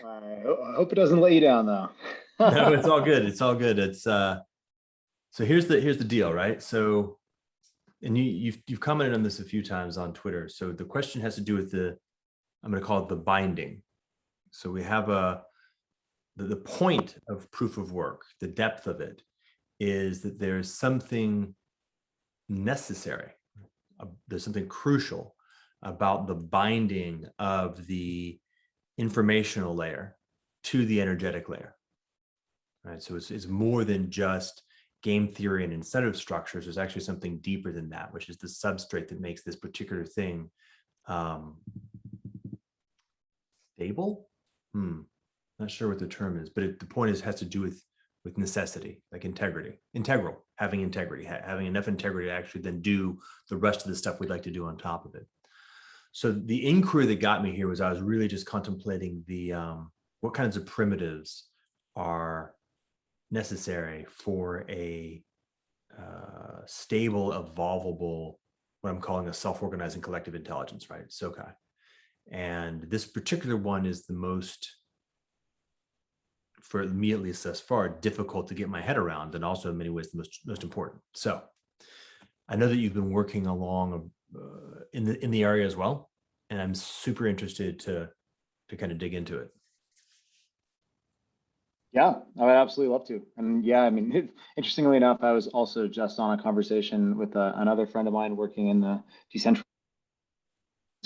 I hope it doesn't let you down though. No, it's all good. It's all good. It's so here's the deal, right? So, and you've commented on this a few times on Twitter. So the question has to do with I'm going to call it the binding. So we have the point of proof of work, the depth of it is that there's something necessary, there's something crucial about the binding of the informational layer to the energetic layer, right? So it's more than just game theory and incentive structures. There's actually something deeper than that, which is the substrate that makes this particular thing stable. Not sure what the term is, but the point is has to do with necessity, like having integrity, having enough integrity to actually then do the rest of the stuff we'd like to do on top of it. So the inquiry that got me here was I was really just contemplating the what kinds of primitives are necessary for a stable, evolvable, what I'm calling a self-organizing collective intelligence, right? SOCI. And this particular one is the most, for me at least thus far, difficult to get my head around, and also in many ways the most important. So I know that you've been working along in the area as well, and I'm super interested to kind of dig into it. Yeah, I would absolutely love to. And yeah, I mean, interestingly enough, I was also just on a conversation with another friend of mine working in the decentralized,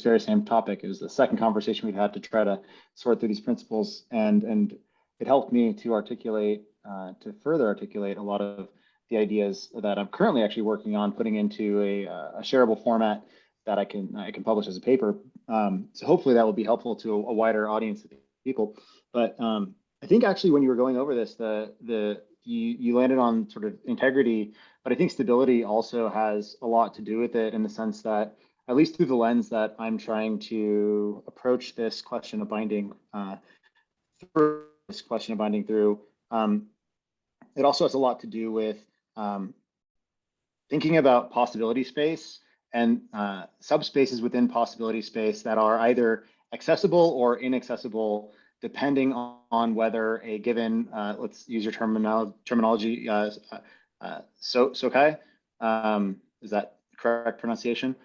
very same topic. It was the second conversation we've had to try to sort through these principles, and it helped me to articulate, to further articulate a lot of the ideas that I'm currently actually working on putting into a shareable format that I can publish as a paper. So hopefully that will be helpful to a wider audience of people. But I think actually when you were going over this, you landed on sort of integrity, but I think stability also has a lot to do with it in the sense that, at least through the lens that I'm trying to approach this question of binding, through, it also has a lot to do with thinking about possibility space and subspaces within possibility space that are either accessible or inaccessible, depending on whether a given, let's use your terminology, SOCI, is that correct pronunciation?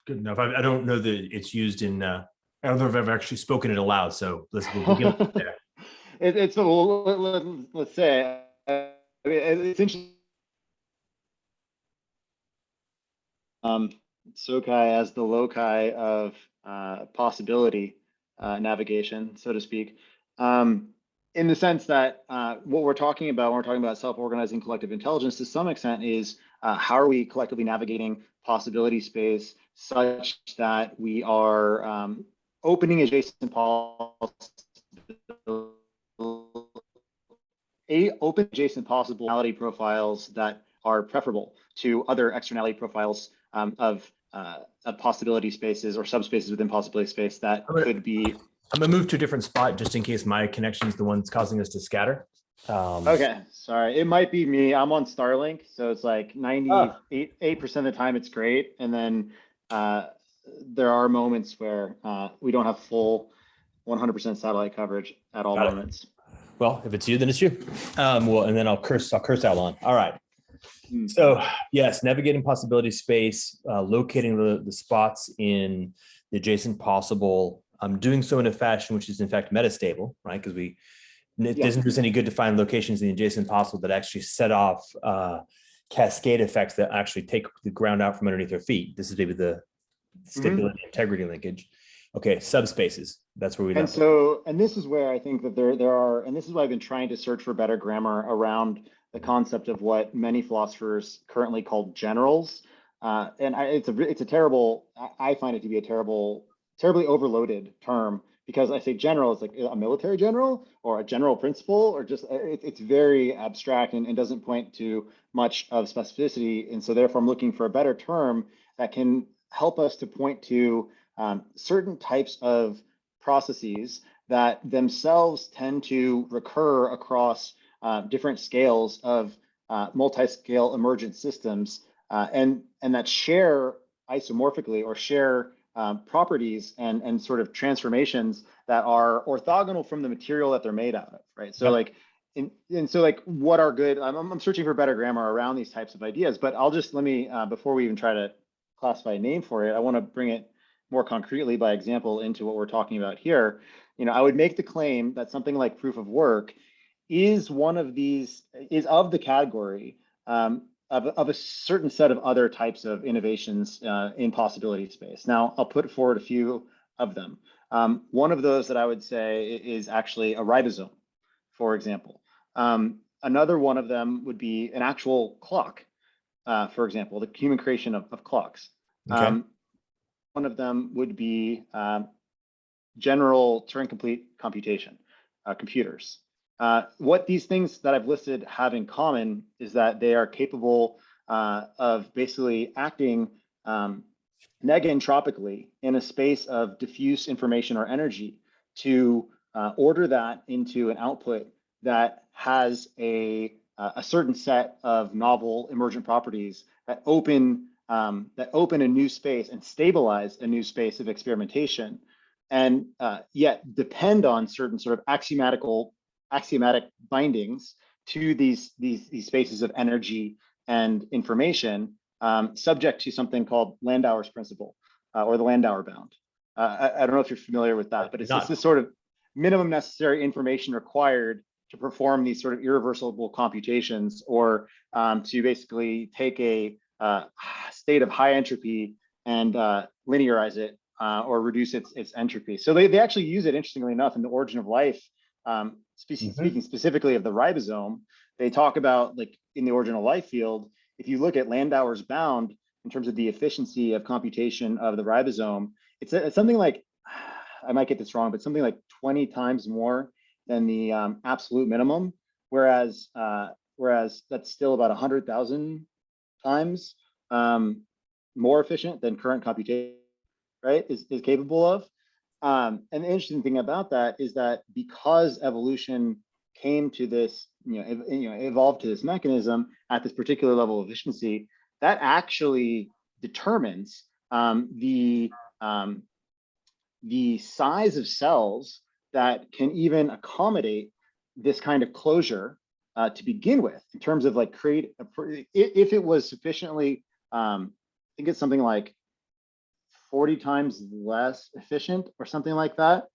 Good enough. I don't know that it's used in, I don't know if I've actually spoken it aloud, so we'll begin there. It's, well, let's say, it's interesting. SOCI as the loci of possibility navigation, so to speak, in the sense that what we're talking about when we're talking about self-organizing collective intelligence to some extent is how are we collectively navigating possibility space such that we are opening adjacent possibility profiles that are preferable to other externality profiles of possibility spaces or subspaces within possibility space that could be. I'm gonna move to a different spot just in case my connection is the one that's causing us to scatter. Okay, sorry, it might be me. I'm on Starlink, so it's like 98% of the time it's great, and then there are moments where we don't have full 100% satellite coverage at all moments. Well, if it's you, then it's you. Well, and then I'll curse out on. All right. So yes, navigating possibility space, locating the spots in the adjacent possible. I'm doing so in a fashion which is in fact metastable, right? Because it doesn't do us any good to find locations in the adjacent possible that actually set off cascade effects that actually take the ground out from underneath our feet. This is maybe the stability integrity linkage. Okay, subspaces. That's where we. And this is where I think that there are, and this is why I've been trying to search for better grammar around the concept of what many philosophers currently call generals. And it's a terrible. I find it to be a terribly overloaded term, because I say general is like a military general or a general principle, or just it's very abstract and doesn't point to much of specificity. And so therefore I'm looking for a better term that can help us to point to certain types of processes that themselves tend to recur across different scales of multi-scale emergent systems, and that share isomorphically or share properties and sort of transformations that are orthogonal from the material that they're made out of, right? So Yep. like, and so like, what are good? I'm searching for better grammar around these types of ideas, but I'll just let me before we even try to classify a name for it, I want to bring it more concretely by example into what we're talking about here. You know, I would make the claim that something like proof of work is one of these, is of the category of a certain set of other types of innovations in possibility space. Now, I'll put forward a few of them. One of those that I would say is actually a ribosome, for example. Another one of them would be an actual clock, for example, the human creation of clocks. Okay. One of them would be general Turing complete computation, computers. What these things that I've listed have in common is that they are capable of basically acting negentropically in a space of diffuse information or energy to order that into an output that has a certain set of novel emergent properties that open a new space and stabilize a new space of experimentation, and yet depend on certain sort of axiomatic bindings to these spaces of energy and information, subject to something called Landauer's principle or the Landauer bound. I don't know if you're familiar with that, but it's this sort of minimum necessary information required to perform these sort of irreversible computations, or to basically take a state of high entropy and linearize it or reduce its entropy. So they actually use it, interestingly enough, in The Origin of Life. Speaking specifically of the ribosome, they talk about, like, in the Origin of Life field, if you look at Landauer's bound in terms of the efficiency of computation of the ribosome, it's something like, I might get this wrong, but something like 20 times more than the absolute minimum, whereas that's still about 100,000 times more efficient than current computation, right, is capable of. And the interesting thing about that is that because evolution came to this, evolved to this mechanism at this particular level of efficiency, that actually determines the size of cells that can even accommodate this kind of closure to begin with, in terms of like if it was sufficiently, I think it's something like 40 times less efficient or something like that,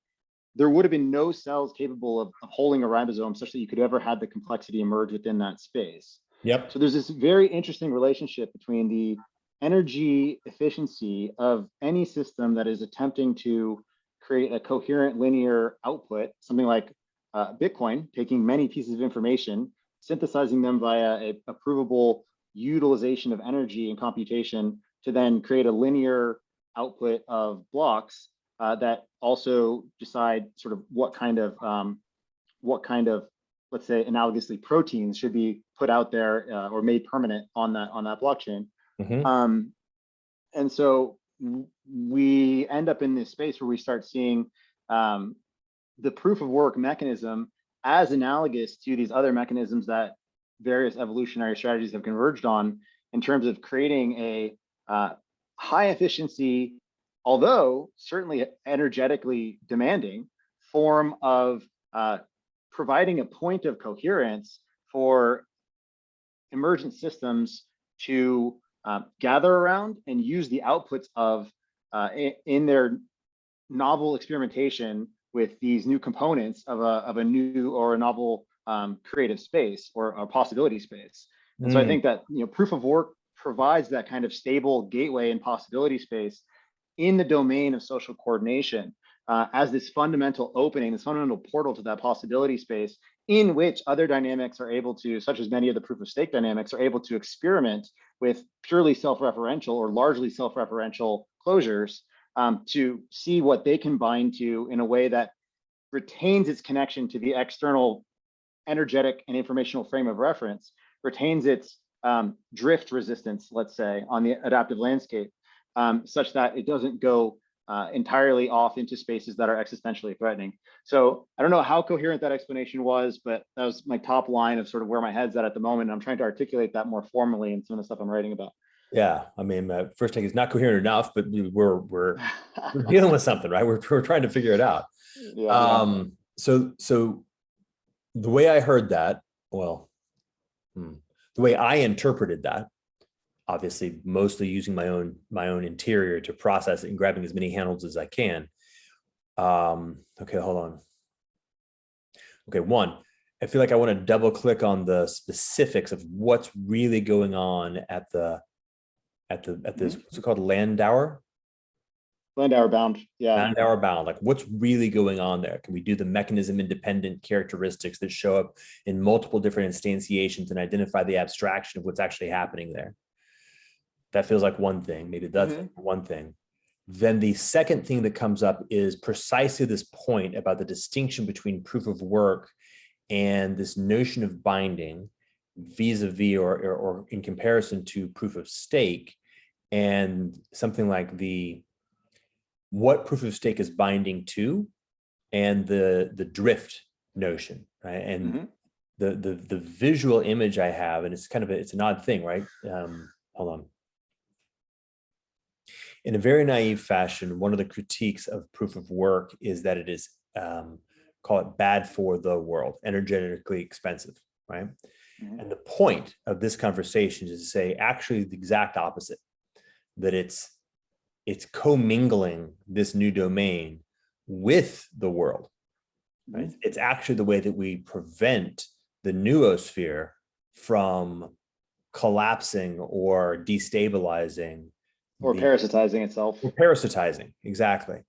there would have been no cells capable of holding a ribosome such that you could ever have the complexity emerge within that space. Yep. So there's this very interesting relationship between the energy efficiency of any system that is attempting to create a coherent linear output, something like Bitcoin, taking many pieces of information, synthesizing them via a provable utilization of energy and computation to then create a linear output of blocks that also decide sort of what kind of, let's say, analogously proteins should be put out there or made permanent on that blockchain. And so we end up in this space where we start seeing the proof of work mechanism as analogous to these other mechanisms that various evolutionary strategies have converged on, in terms of creating a high efficiency, although certainly energetically demanding, form of providing a point of coherence for emergent systems to gather around and use the outputs of in their novel experimentation with these new components of a new or a novel creative space or a possibility space. And so I think that proof of work provides that kind of stable gateway and possibility space in the domain of social coordination as this fundamental opening, this fundamental portal to that possibility space, in which other dynamics are able to, such as many of the proof of stake dynamics, are able to experiment with purely self-referential or largely self-referential closures to see what they can bind to in a way that retains its connection to the external energetic and informational frame of reference, retains its drift resistance, let's say, on the adaptive landscape, such that it doesn't go entirely off into spaces that are existentially threatening. So I don't know how coherent that explanation was, but that was my top line of sort of where my head's at the moment. And I'm trying to articulate that more formally in some of the stuff I'm writing about. Yeah, I mean, first take is not coherent enough, but we're dealing with something, right? We're trying to figure it out. Yeah, yeah. So the way I heard that, well, the way I interpreted that, obviously mostly using my own interior to process it and grabbing as many handles as I can. Okay, hold on. Okay, one, I feel like I want to double click on the specifics of what's really going on at this, what's it called, Landauer? Landauer bound. Yeah. Landauer bound. Like, what's really going on there? Can we do the mechanism independent characteristics that show up in multiple different instantiations and identify the abstraction of what's actually happening there? That feels like one thing. Maybe that's one thing. Then the second thing that comes up is precisely this point about the distinction between proof of work and this notion of binding vis-a-vis or in comparison to proof of stake, and something like what proof of stake is binding to, and the drift notion, right? And the visual image I have, and it's an odd thing, right? Hold on. In a very naive fashion, one of the critiques of proof of work is that it is, call it, bad for the world, energetically expensive, right? And the point of this conversation is to say actually the exact opposite, that it's commingling this new domain with the world, right? It's actually the way that we prevent the noosphere from collapsing or destabilizing Or parasitizing itself. Or parasitizing, exactly.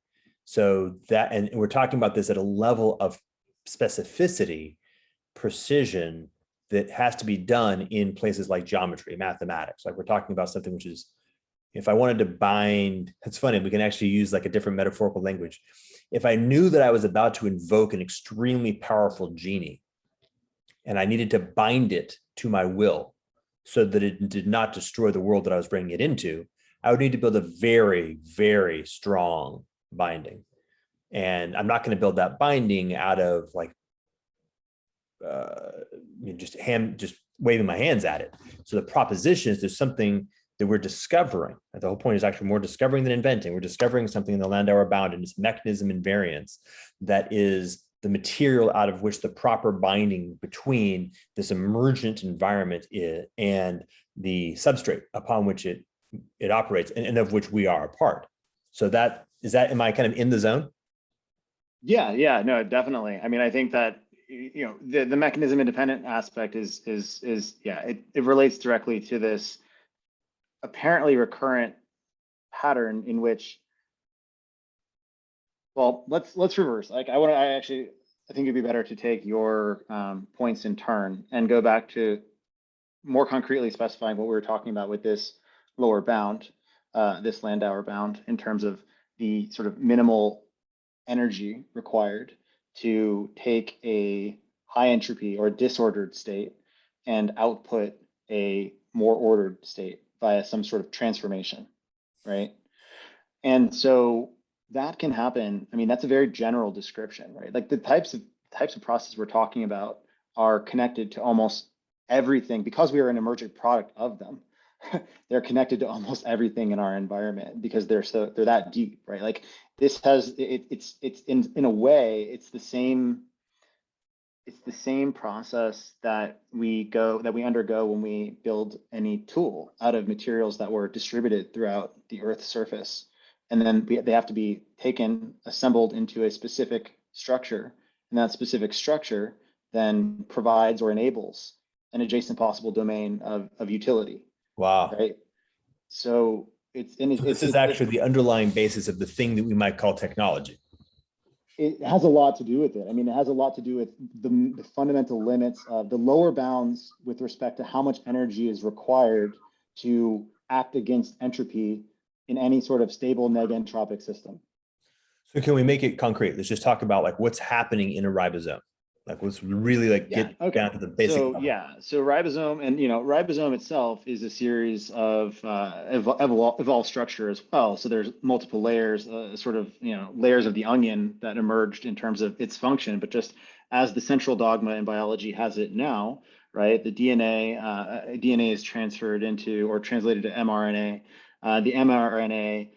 So that, and we're talking about this at a level of specificity, precision, that has to be done in places like geometry, mathematics. Like, we're talking about something which is, if I wanted to bind, it's funny, we can actually use like a different metaphorical language. If I knew that I was about to invoke an extremely powerful genie and I needed to bind it to my will so that it did not destroy the world that I was bringing it into, I would need to build a very, very strong binding. And I'm not going to build that binding out of like, just waving my hands at it. So the proposition is there's something that we're discovering. The whole point is actually more discovering than inventing. We're discovering something in the Landauer bound and its mechanism invariance that is the material out of which the proper binding between this emergent environment is and the substrate upon which it operates, and of which we are a part. So am I kind of in the zone? Yeah, no, definitely. I mean, I think that, the mechanism independent aspect is it relates directly to this apparently recurrent pattern in which, well, let's reverse. Like, I think it'd be better to take your points in turn and go back to more concretely specifying what we were talking about with this lower bound, this Landauer bound, in terms of the sort of minimal energy required to take a high entropy or disordered state and output a more ordered state via some sort of transformation, right? And so that can happen. I mean, that's a very general description, right? Like, the types of processes we're talking about are connected to almost everything because we are an emergent product of them. They're connected to almost everything in our environment because they're that deep, right? Like, this has it's in a way it's the same process that we undergo when we build any tool out of materials that were distributed throughout the Earth's surface, and then they have to be taken, assembled into a specific structure, and that specific structure then provides or enables an adjacent possible domain of utility. Wow. Right. So this is actually the underlying basis of the thing that we might call technology. It has a lot to do with it. I mean, it has a lot to do with the fundamental limits of the lower bounds with respect to how much energy is required to act against entropy in any sort of stable negentropic system. So can we make it concrete? Let's just talk about like what's happening in a ribosome. Like, let's really get down to the basic. So ribosome, and ribosome itself is a series of evolved structure as well. So there's multiple layers, sort of layers of the onion that emerged in terms of its function. But just as the central dogma in biology has it now, right? The DNA is transferred into or translated to mRNA. The mRNA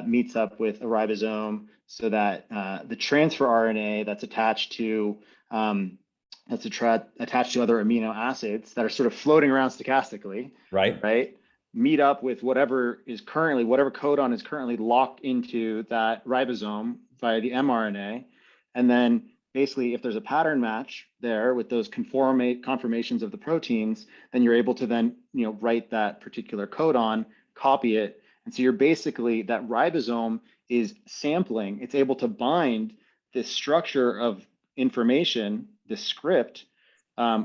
meets up with a ribosome so that the transfer RNA that's attached to attached to other amino acids that are sort of floating around stochastically, right? Meet up with whatever codon is currently locked into that ribosome via the mRNA, and then basically, if there's a pattern match there with those conformations of the proteins, then you're able to then write that particular codon, copy it, and so you're basically, that ribosome is sampling. It's able to bind this structure of information, the script,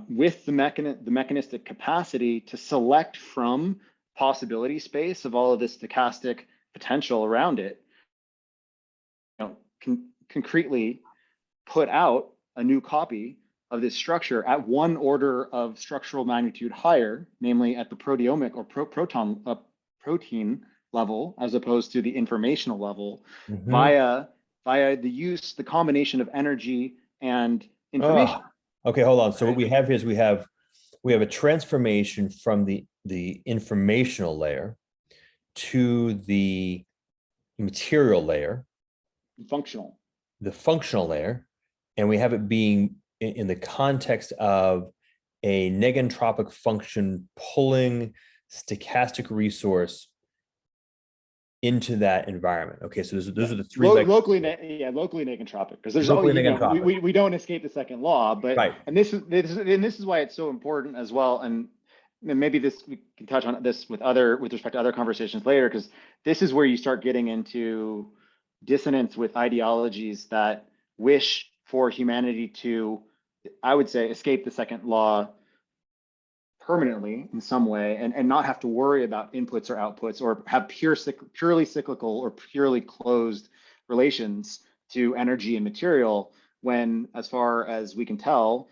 with the mechanistic capacity to select from possibility space of all of this stochastic potential around it. Concretely put out a new copy of this structure at one order of structural magnitude higher, namely at the proteomic or protein level, as opposed to the informational level, via the combination of energy and information. Okay, hold on. So what we have here is we have a transformation from the informational layer to the material layer, the functional layer, and we have it being in the context of a negentropic function pulling stochastic resource into that environment. Okay, so those are the three locally negentropic, because there's we don't escape the second law, but right. And this is why it's so important as well. And maybe we can touch on this with respect to other conversations later, because this is where you start getting into dissonance with ideologies that wish for humanity to, I would say, escape the second law permanently in some way, and not have to worry about inputs or outputs, or have purely cyclical or purely closed relations to energy and material, when, as far as we can tell,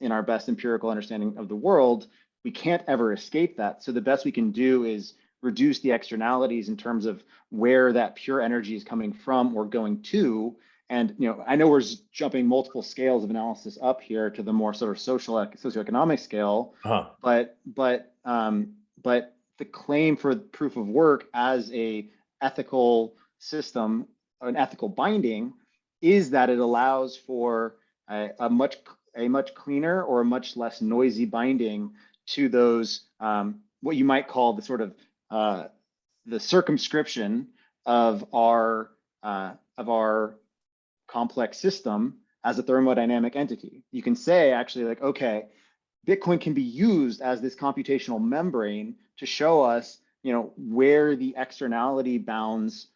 in our best empirical understanding of the world, we can't ever escape that. So the best we can do is reduce the externalities in terms of where that pure energy is coming from or going to. And I know we're jumping multiple scales of analysis up here to the more sort of socioeconomic scale, but the claim for proof of work as a ethical system, an ethical binding, is that it allows for a much cleaner or a much less noisy binding to those what you might call the sort of the circumscription of our complex system as a thermodynamic entity. You can say, actually, like, okay, Bitcoin can be used as this computational membrane to show us, where the externality bounds,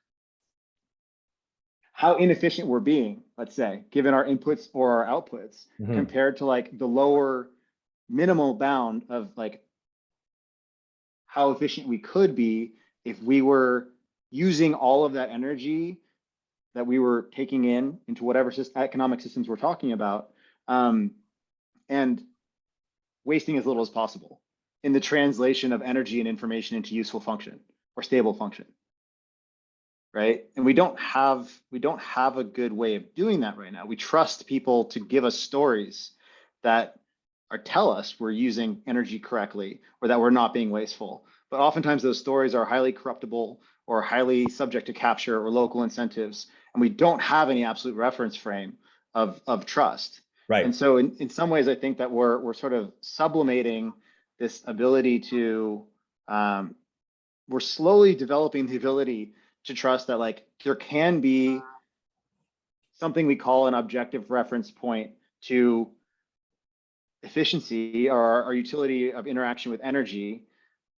how inefficient we're being, let's say, given our inputs or our outputs, compared to like the lower minimal bound of like how efficient we could be if we were using all of that energy that we were taking into whatever economic systems we're talking about, and wasting as little as possible in the translation of energy and information into useful function or stable function, right? And we don't have a good way of doing that right now. We trust people to give us stories that tell us we're using energy correctly or that we're not being wasteful. But oftentimes those stories are highly corruptible or highly subject to capture or local incentives, and we don't have any absolute reference frame of trust. Right. And so in some ways, I think that we're sort of sublimating this ability to, we're slowly developing the ability to trust that like there can be something we call an objective reference point to efficiency or our utility of interaction with energy,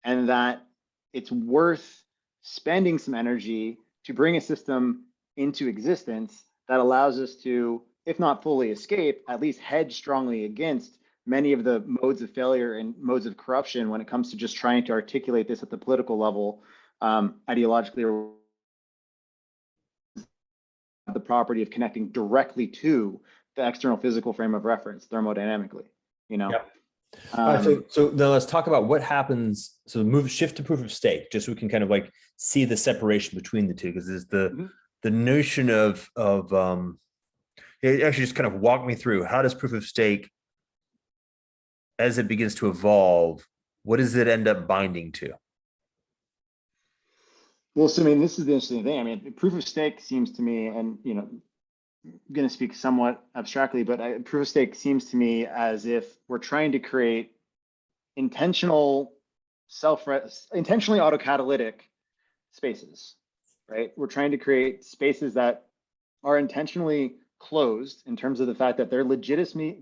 and that it's worth spending some energy to bring a system into existence that allows us to, if not fully escape, at least hedge strongly against many of the modes of failure and modes of corruption when it comes to just trying to articulate this at the political level, ideologically, or the property of connecting directly to the external physical frame of reference thermodynamically, Yep. All right, so now let's talk about what happens. So shift to proof of stake, just so we can kind of like see the separation between the two, because there's the notion of it actually just kind of walk me through, how does proof of stake as it begins to evolve, what does it end up binding to? Well, so I mean, this is the interesting thing. I mean, proof of stake seems to me, and I'm going to speak somewhat abstractly, but proof of stake seems to me as if we're trying to create intentional intentionally autocatalytic spaces, right? We're trying to create spaces that are intentionally closed in terms of the fact that their legitimacy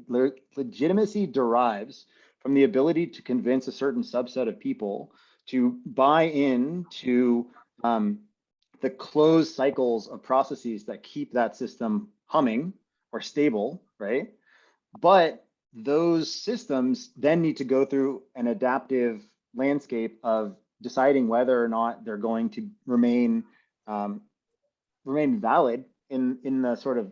derives from the ability to convince a certain subset of people to buy into the closed cycles of processes that keep that system humming or stable, right? But those systems then need to go through an adaptive landscape of deciding whether or not they're going to remain valid in the sort of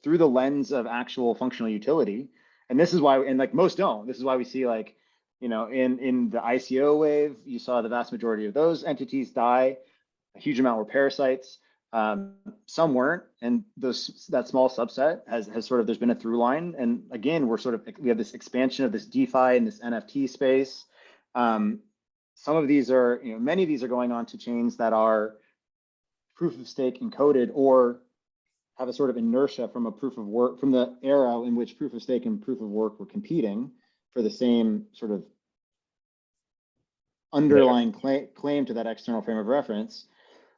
through the lens of actual functional utility. And this is why, and like most don't. This is why we see like, in the ICO wave, you saw the vast majority of those entities die. A huge amount were parasites. Some weren't, and that small subset has sort of, there's been a through line. And again, we have this expansion of this DeFi and this NFT space. Some of these are, many of these are going on to chains that are proof of stake encoded or have a sort of inertia from a proof of work, from the era in which proof of stake and proof of work were competing for the same sort of underlying claim to that external frame of reference.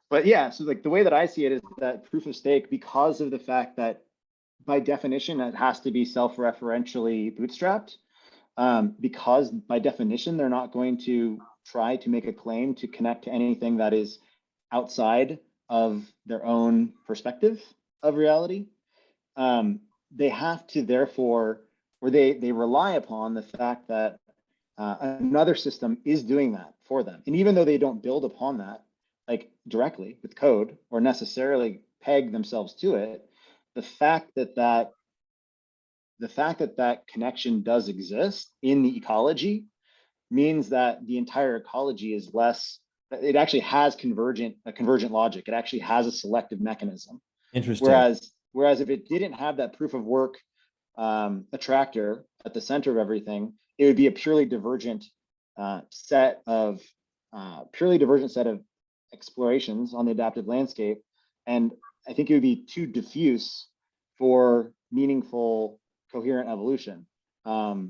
But yeah, so like the way that I see it is that proof of stake, because of the fact that by definition it has to be self-referentially bootstrapped, because by definition they're not going to try to make a claim to connect to anything that is outside of their own perspective of reality. They have to therefore, or they rely upon the fact that another system is doing that for them. And even though they don't build upon that, like directly with code or necessarily peg themselves to it, the fact that that connection does exist in the ecology means that the entire ecology is less, it actually has convergent logic. It actually has a selective mechanism. Interesting. Whereas if it didn't have that proof of work attractor at the center of everything, it would be a purely divergent set of explorations on the adaptive landscape. And I think it would be too diffuse for meaningful, coherent evolution. It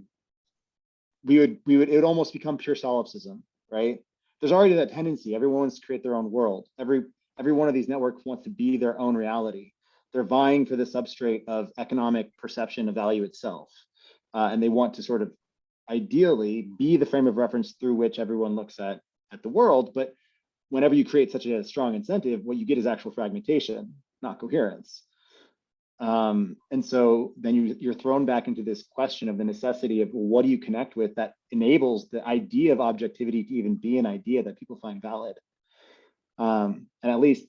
would almost become pure solipsism, right? There's already that tendency. Everyone wants to create their own world. Every one of these networks wants to be their own reality. They're vying for the substrate of economic perception of value itself. And they want to sort of ideally be the frame of reference through which everyone looks at the world. But whenever you create such a strong incentive, what you get is actual fragmentation, not coherence. And so then you're thrown back into this question of the necessity of, well, what do you connect with that enables the idea of objectivity to even be an idea that people find valid? And at least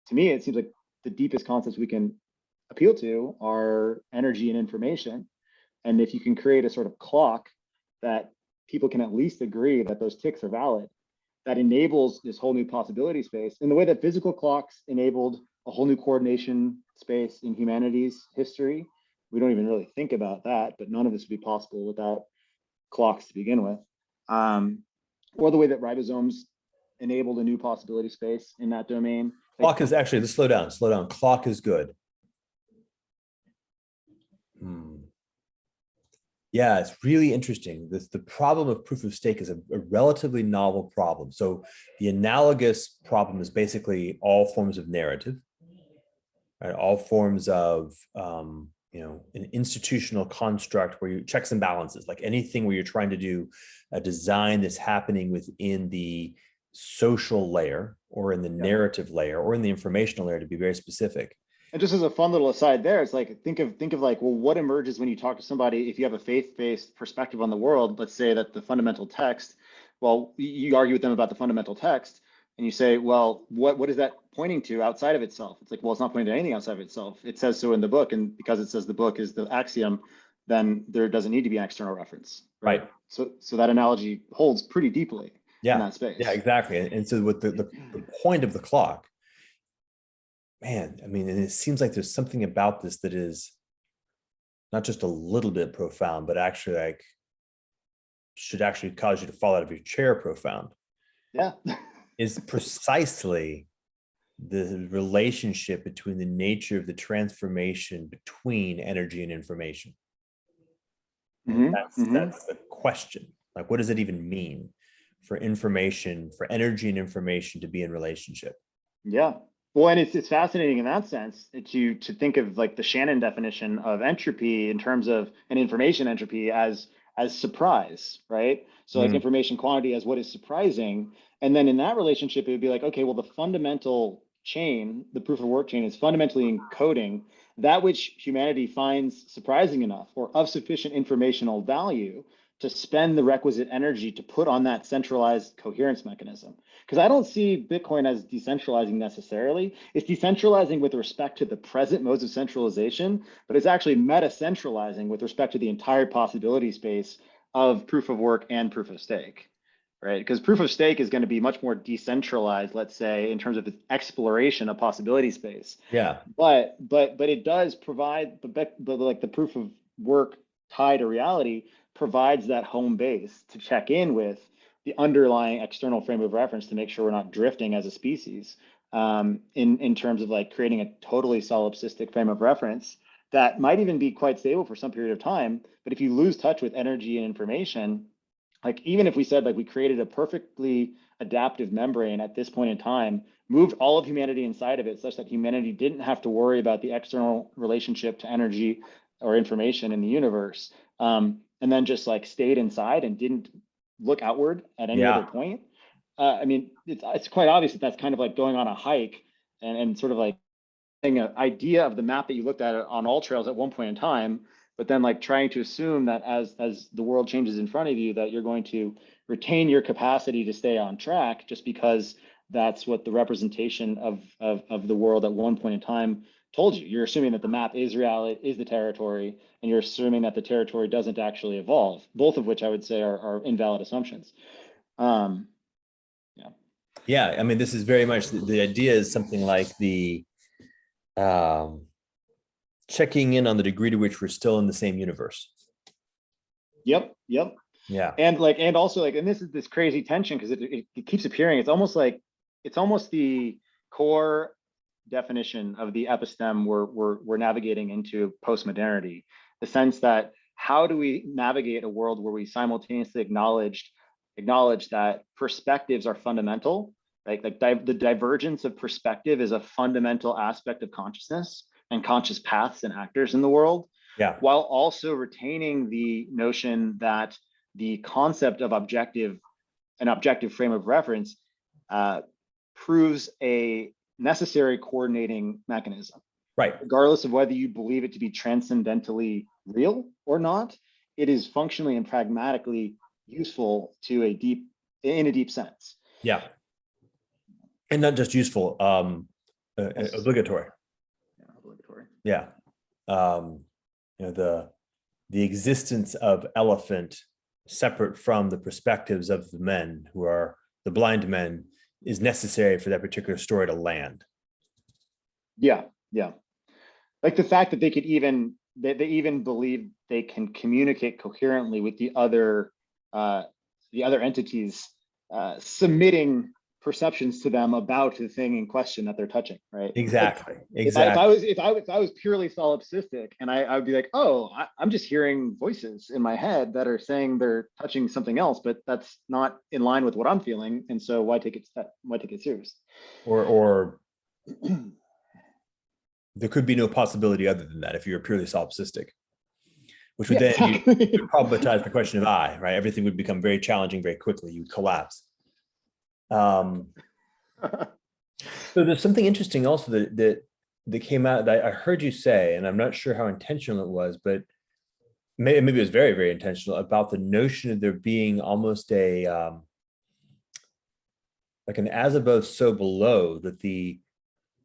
to me, it seems like the deepest concepts we can appeal to are energy and information. And if you can create a sort of clock that people can at least agree that those ticks are valid, that enables this whole new possibility space in the way that physical clocks enabled a whole new coordination space in humanity's history. We don't even really think about that, but none of this would be possible without clocks to begin with. Or the way that ribosomes enabled a new possibility space in that domain. Clock is actually, let's slow down. Clock is good. Yeah, it's really interesting. The problem of proof of stake is a relatively novel problem. So the analogous problem is basically all forms of narrative, right? All forms of an institutional construct where you checks and balances, like anything where you're trying to do a design that's happening within the social layer or in the narrative layer or in the informational layer, to be very specific. And just as a fun little aside there, it's like, think of like, well, what emerges when you talk to somebody, if you have a faith-based perspective on the world, let's say that the fundamental text, well, you argue with them about the fundamental text and you say, well, what is that pointing to outside of itself? It's like, well, it's not pointing to anything outside of itself. It says so in the book. And because it says the book is the axiom, then there doesn't need to be an external reference. Right. So that analogy holds pretty deeply in that space. Yeah, exactly. And so with the point of the clock, man, I mean, and it seems like there's something about this that is not just a little bit profound, but actually like should actually cause you to fall out of your chair profound, Yeah. is precisely the relationship between the nature of the transformation between energy and information. That's the question. Like, what does it even mean for information, for energy and information to be in relationship? Yeah. Well, and it's fascinating in that sense to think of like the Shannon definition of entropy in terms of an information entropy as surprise, right? So like information quantity as what is surprising. And then in that relationship, it would be like, okay, well, the fundamental chain, the proof of work chain, is fundamentally encoding that which humanity finds surprising enough or of sufficient informational value to spend the requisite energy to put on that centralized coherence mechanism. Because I don't see Bitcoin as decentralizing necessarily. It's decentralizing with respect to the present modes of centralization, but it's actually meta-centralizing with respect to the entire possibility space of proof of work and proof of stake, right? Because proof of stake is going to be much more decentralized, let's say, in terms of its exploration of possibility space. Yeah. But it does provide the proof of work tied to reality provides that home base to check in with the underlying external frame of reference to make sure we're not drifting as a species, in terms of like creating a totally solipsistic frame of reference that might even be quite stable for some period of time. But if you lose touch with energy and information, like even if we said like we created a perfectly adaptive membrane at this point in time, moved all of humanity inside of it such that humanity didn't have to worry about the external relationship to energy or information in the universe, and then just like stayed inside and didn't look outward at any other point. I mean, it's quite obvious that that's kind of like going on a hike and sort of like an idea of the map that you looked at on all trails at one point in time, but then like trying to assume that as the world changes in front of you, that you're going to retain your capacity to stay on track just because that's what the representation of the world at one point in time told you. You're assuming that the map is reality, is the territory, and you're assuming that the territory doesn't actually evolve, both of which I would say are invalid assumptions. Yeah, I mean, this is very much the idea is something like the checking in on the degree to which we're still in the same universe. Yep. Yeah. And also this is this crazy tension because it keeps appearing. It's almost the core definition of the episteme we're navigating into postmodernity. The sense that how do we navigate a world where we simultaneously acknowledge that perspectives are fundamental, right? Like the divergence of perspective is a fundamental aspect of consciousness and conscious paths and actors in the world. Yeah. While also retaining the notion that the concept of an objective frame of reference proves a necessary coordinating mechanism. Right. Regardless of whether you believe it to be transcendentally real or not, it is functionally and pragmatically useful in a deep sense. Yeah. And not just useful, obligatory. Yeah, obligatory. Yeah. The existence of elephant separate from the perspectives of the men who are the blind men is necessary for that particular story to land. Yeah. Like the fact that they even believe they can communicate coherently with the other entities, submitting perceptions to them about the thing in question that they're touching, right? Exactly. If I was purely solipsistic, and I would be like, oh, I'm just hearing voices in my head that are saying they're touching something else, but that's not in line with what I'm feeling, and so why take it serious? Or there could be no possibility other than that if you're purely solipsistic, which would then problematize the question of I, right? Everything would become very challenging very quickly. You would collapse. So there's something interesting also that came out that I heard you say, and I'm not sure how intentional it was, but maybe it was very, very intentional, about the notion of there being almost a like an as above, so below, that the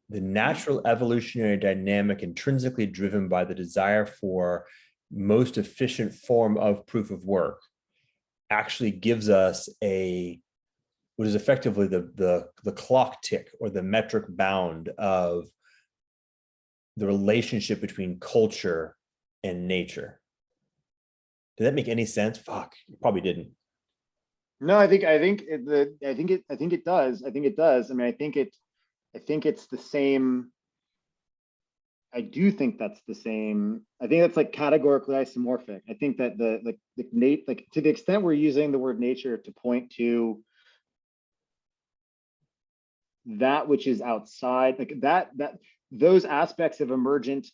natural evolutionary dynamic intrinsically driven by the desire for most efficient form of proof of work actually gives us what is effectively the clock tick or the metric bound of the relationship between culture and nature. Did that make any sense? Fuck, it probably didn't. No, I think it does. I think it does. I mean, I think it's the same. I do think that's the same. I think that's like categorically isomorphic. I think that like to the extent we're using the word nature to point to that which is outside, like that those aspects of emergent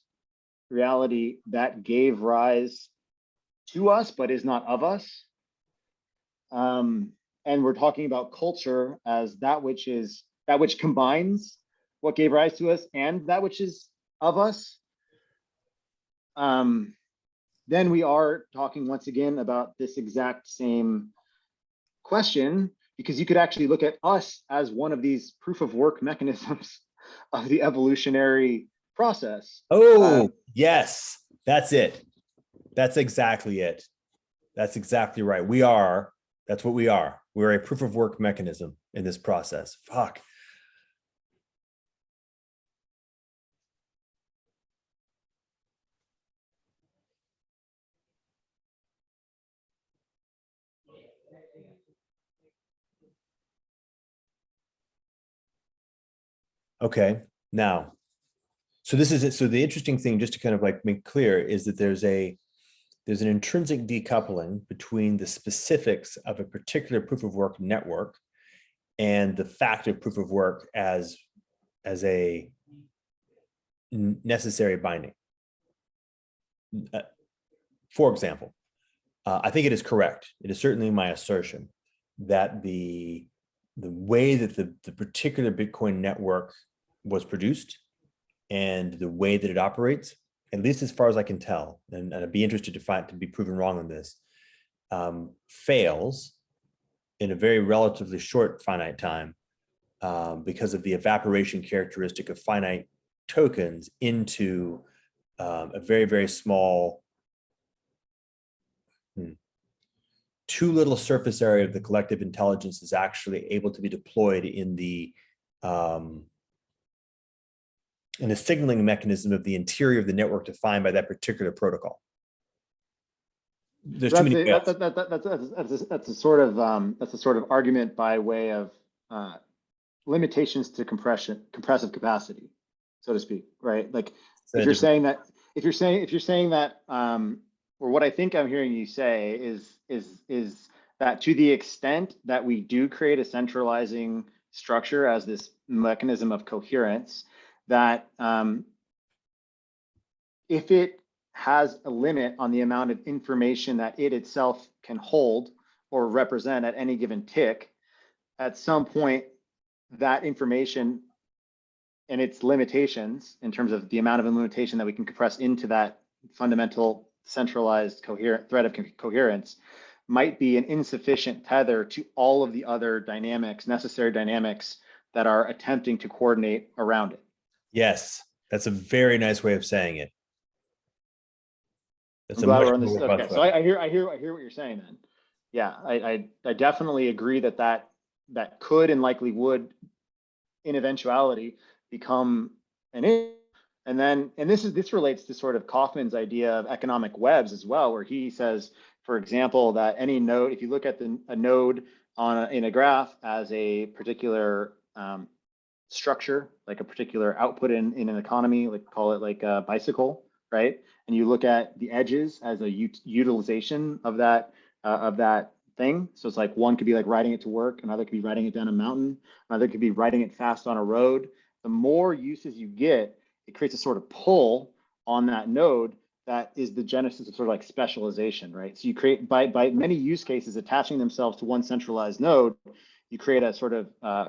reality that gave rise to us but is not of us. And we're talking about culture as that which combines what gave rise to us and that which is of us. Then we are talking once again about this exact same question, because you could actually look at us as one of these proof of work mechanisms of the evolutionary process. Oh, yes, that's it. That's exactly it. That's exactly right. That's what we are. We're a proof of work mechanism in this process. Fuck. Okay, now, so this is it. So the interesting thing, just to kind of like make clear, is that there's an intrinsic decoupling between the specifics of a particular proof of work network and the fact of proof of work as a necessary binding. For example, I think it is correct. It is certainly my assertion that the way that the particular Bitcoin network was produced and the way that it operates, at least as far as I can tell, and I'd be interested to be proven wrong on this, fails in a very relatively short finite time because of the evaporation characteristic of finite tokens into a very, very small, too little surface area of the collective intelligence is actually able to be deployed in the signaling mechanism of the interior of the network defined by that particular protocol. There's too many. That's a sort of argument by way of limitations to compressive capacity, so to speak, right? Like if you're saying that, or what I think I'm hearing you say is that to the extent that we do create a centralizing structure as this mechanism of coherence, that if it has a limit on the amount of information that it itself can hold or represent at any given tick, at some point that information and its limitations in terms of the amount of limitation that we can compress into that fundamental centralized coherent thread of coherence might be an insufficient tether to all of the other dynamics, necessary dynamics that are attempting to coordinate around it. Yes, that's a very nice way of saying it. I'm glad we're on this. Okay, so I hear what you're saying then. Yeah, I definitely agree that could and likely would in eventuality become an issue. And this relates to sort of Kaufman's idea of economic webs as well, where he says, for example, that any node, if you look at a node in a graph as a particular structure, like a particular output in an economy, like call it like a bicycle, right? And you look at the edges as a utilization of that thing. So it's like one could be like riding it to work, another could be riding it down a mountain, another could be riding it fast on a road. The more uses you get, it creates a sort of pull on that node that is the genesis of sort of like specialization, right? So you create by many use cases attaching themselves to one centralized node, you create a sort of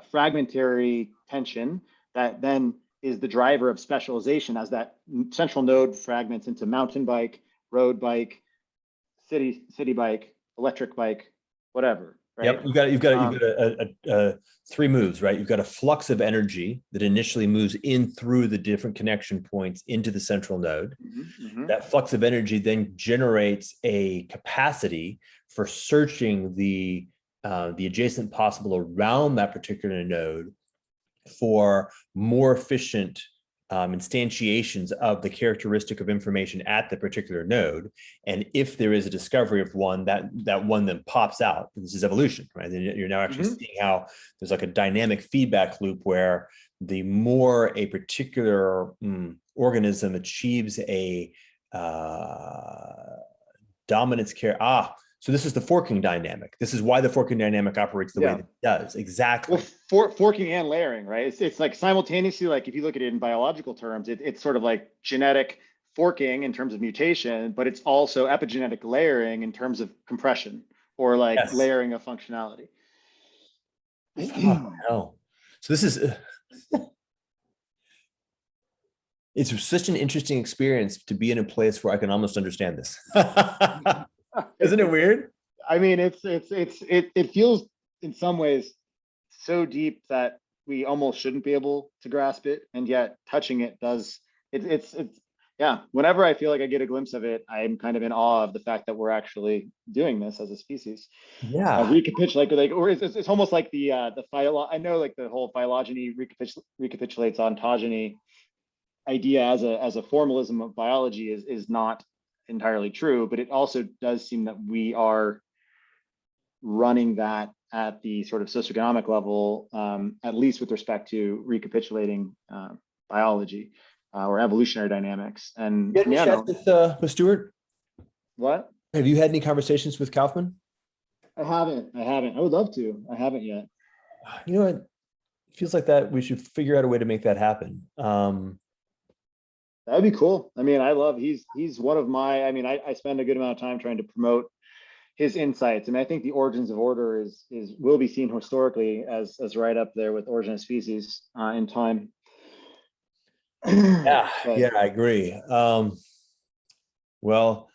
fragmentary tension that then is the driver of specialization as that central node fragments into mountain bike, road bike, city bike, electric bike, whatever. Right? Yep, you've got three moves, right? You've got a flux of energy that initially moves in through the different connection points into the central node. That flux of energy then generates a capacity for searching the adjacent possible around that particular node for more efficient instantiations of the characteristic of information at the particular node. And if there is a discovery of one, that one then pops out. This is evolution, right? And you're now actually seeing how there's like a dynamic feedback loop where the more a particular organism achieves a dominance so this is the forking dynamic. This is why the forking dynamic operates the way that it does. Exactly. Well, forking and layering, right? It's like simultaneously, like if you look at it in biological terms, it's sort of like genetic forking in terms of mutation, but it's also epigenetic layering in terms of compression or like layering of functionality. Oh, hell. So this is, it's such an interesting experience to be in a place where I can almost understand this. Isn't it weird? I mean, it feels in some ways so deep that we almost shouldn't be able to grasp it, and yet touching it does. It's whenever I feel like I get a glimpse of it, I'm kind of in awe of the fact that we're actually doing this as a species. Recapitulate, or it's almost like the I know like the whole phylogeny recapitulates ontogeny idea as a formalism of biology is not entirely true, but it also does seem that we are running that at the sort of socioeconomic level, at least with respect to recapitulating biology or evolutionary dynamics. And you had any chats with Stuart? What? Have you had any conversations with Kaufman? I haven't. I would love to. I haven't yet. You know what? It feels like that we should figure out a way to make that happen. That would be cool. I mean, he's one of my, I mean, I spend a good amount of time trying to promote his insights. And I think the Origins of Order will be seen historically as right up there with Origin of Species in time. Yeah, I agree. Well,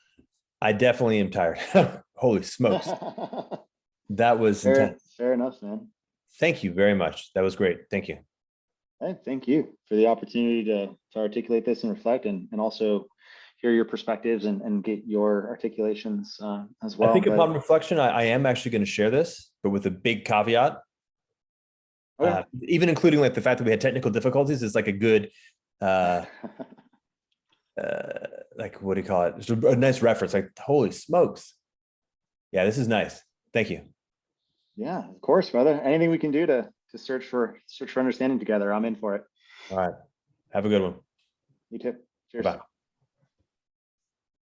I definitely am tired. Holy smokes. That was intense. Fair enough, man. Thank you very much. That was great. Thank you. Hey, thank you for the opportunity to articulate this and reflect and also hear your perspectives and get your articulations as well. I think upon reflection, I am actually going to share this, but with a big caveat. Okay. Even including like the fact that we had technical difficulties is like a good, like, what do you call it? It's a nice reference. Like, holy smokes. Yeah, this is nice. Thank you. Yeah, of course, brother. Anything we can do to search for understanding together, I'm in for it. All right. Have a good one. You too. Cheers. Bye.